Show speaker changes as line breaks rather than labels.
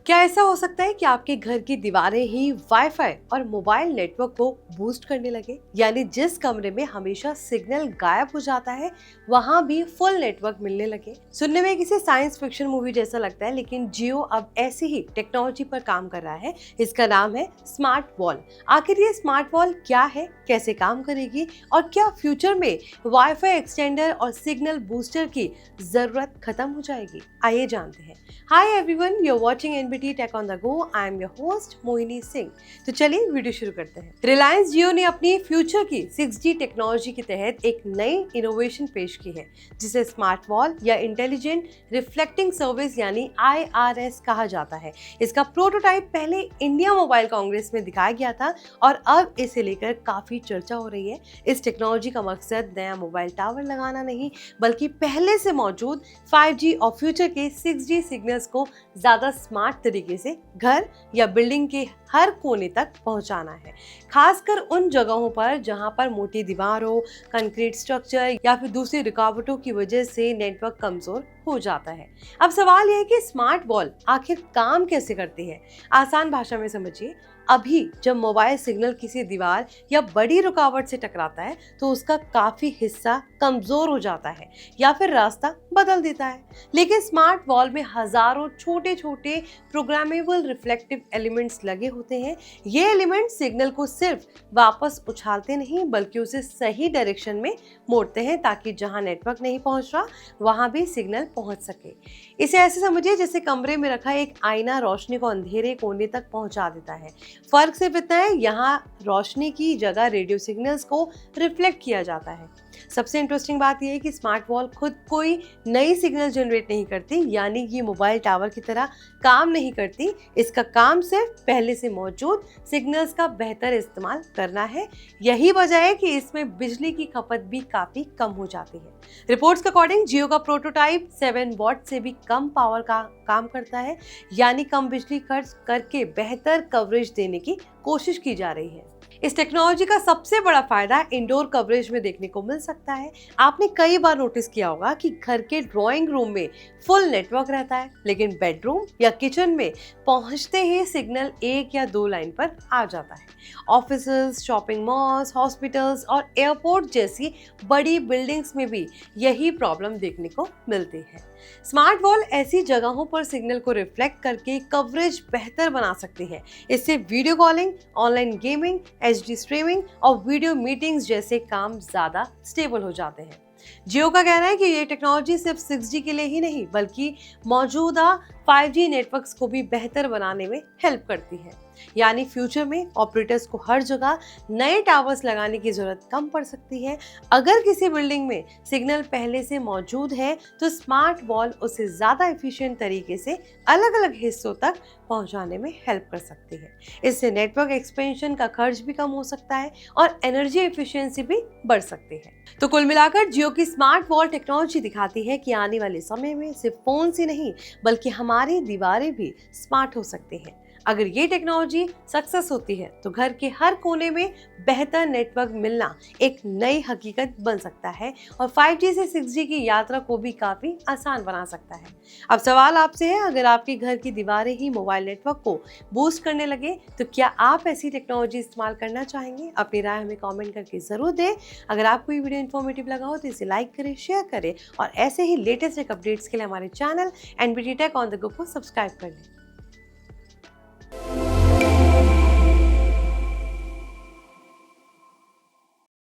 क्या ऐसा हो सकता है कि आपके घर की दीवारें ही वाईफाई और मोबाइल नेटवर्क को बूस्ट करने लगे? यानी जिस कमरे में हमेशा सिग्नल गायब हो जाता है वहां भी फुल नेटवर्क मिलने लगे। सुनने में किसी साइंस फिक्शन मूवी जैसा लगता है, लेकिन जियो अब ऐसी ही टेक्नोलॉजी पर काम कर रहा है। इसका नाम है स्मार्ट वॉल। आखिर ये स्मार्ट वॉल क्या है, कैसे काम करेगी और क्या फ्यूचर में वाईफाई एक्सटेंडर और सिग्नल बूस्टर की जरूरत खत्म हो जाएगी? आइए जानते हैं। Hi everyone, you are watching NBT tech on the go. I am your host Mohini Singh. तो चलिए वीडियो शुरू करते हैं। रिलायंस जियो ने अपनी फ्यूचर की 6G टेक्नोलॉजी के तहत एक नई इनोवेशन पेश की है, जिसे स्मार्ट वॉल या इंटेलिजेंट रिफ्लेक्टिंग सर्विस यानी IRS कहा जाता है। इसका प्रोटोटाइप पहले इंडिया मोबाइल कांग्रेस में दिखाया गया था और अब इसे लेकर काफी चर्चा हो रही है। इस टेक्नोलॉजी का मकसद नया मोबाइल टावर लगाना नहीं, बल्कि पहले से मौजूद 5G और फ्यूचर के 6G सिग्नल्स को ज्यादा स्मार्ट तरीके से घर या बिल्डिंग के हर कोने तक पहुंचाना है, खासकर उन जगहों पर जहां पर मोटी दीवार हो, कंक्रीट स्ट्रक्चर या फिर दूसरी रुकावटों की वजह से नेटवर्क कमजोर हो जाता है। अब सवाल यह है कि स्मार्ट वॉल आखिर काम कैसे करती है। आसान भाषा में समझिए, अभी जब मोबाइल सिग्नल किसी दीवार या बड़ी रुकावट से टकराता है तो उसका काफी हिस्सा कमजोर हो जाता है या फिर रास्ता बदल देता है। लेकिन स्मार्ट वॉल में हजारों छोटे छोटे प्रोग्रामेबल रिफ्लेक्टिव एलिमेंट्स लगे होते हैं। ये एलिमेंट सिग्नल को सिर्फ वापस उछालते नहीं, बल्कि उसे सही डायरेक्शन में मोड़ते हैं, ताकि जहां नेटवर्क नहीं पहुंच रहा वहां भी सिग्नल पहुंच सके। इसे ऐसे समझिए जैसे कमरे में रखा एक आईना रोशनी को अंधेरे कोने तक पहुंचा देता है। फर्क सिर्फ इतना है, यहाँ रोशनी की जगह रेडियो सिग्नल्स को रिफ्लेक्ट किया जाता है। सबसे इंटरेस्टिंग बात यह है कि स्मार्ट वॉल खुद कोई नई सिग्नल जनरेट नहीं करती, यानी कि मोबाइल टावर की तरह काम नहीं करती। इसका काम सिर्फ पहले से मौजूद सिग्नल्स का बेहतर इस्तेमाल करना है। यही वजह है कि इसमें बिजली की खपत भी काफी कम हो जाती है। रिपोर्ट्स के अकॉर्डिंग जियो का प्रोटोटाइप 7 वॉट से भी कम पावर का काम करता है, यानी कम बिजली खर्च करके बेहतर कवरेज देने की कोशिश की जा रही है। इस टेक्नोलॉजी का सबसे बड़ा फायदा इंडोर कवरेज में देखने को मिल सकता है। आपने कई बार नोटिस किया होगा कि घर के ड्राइंग रूम में फुल नेटवर्क रहता है, लेकिन बेडरूम या किचन में पहुंचते ही सिग्नल 1 या 2 लाइन पर आ जाता है। ऑफिसेज, शॉपिंग मॉल्स, हॉस्पिटल्स और एयरपोर्ट जैसी बड़ी बिल्डिंग्स में भी यही प्रॉब्लम देखने को मिलती है। स्मार्ट वॉल ऐसी जगहों पर सिग्नल को रिफ्लेक्ट करके कवरेज बेहतर बना सकती है। इससे video calling, online gaming, HD streaming और वीडियो मीटिंग्स जैसे काम ज्यादा स्टेबल हो जाते हैं। जियो का कहना है कि ये टेक्नोलॉजी सिर्फ 6G के लिए ही नहीं, बल्कि मौजूदा 5G नेटवर्क्स को भी बेहतर बनाने में हेल्प करती है। यानी फ्यूचर में ऑपरेटर्स को हर जगह नए टावर्स लगाने की जरूरत कम पड़ सकती है। अगर किसी बिल्डिंग में सिग्नल पहले से मौजूद है तो स्मार्ट वॉल उसे ज्यादा एफिशिएंट तरीके से अलग अलग हिस्सों तक पहुंचाने में हेल्प कर सकती है। इससे नेटवर्क एक्सपेंशन का खर्च भी कम हो सकता है और एनर्जी एफिशिएंसी भी बढ़ सकती है। तो कुल मिलाकर जियो की स्मार्ट वॉल टेक्नोलॉजी दिखाती है कि आने वाले समय में सिर्फ फोन ही नहीं, बल्कि हमारी दीवारें भी स्मार्ट हो सकती हैं। अगर ये टेक्नोलॉजी सक्सेस होती है तो घर के हर कोने में बेहतर नेटवर्क मिलना एक नई हकीकत बन सकता है और 5G से 6G की यात्रा को भी काफी आसान बना सकता है। अब सवाल आपसे है, अगर आपके घर की दीवारें ही मोबाइल नेटवर्क को बूस्ट करने लगे तो क्या आप ऐसी टेक्नोलॉजी इस्तेमाल करना चाहेंगे? अपनी राय हमें कॉमेंट करके जरूर दें। अगर आपको ये वीडियो इन्फॉर्मेटिव लगा हो तो इसे लाइक करें, शेयर करें और ऐसे ही लेटेस्ट अपडेट्स के लिए हमारे channel NBT tech on the go को सब्सक्राइब कर लें।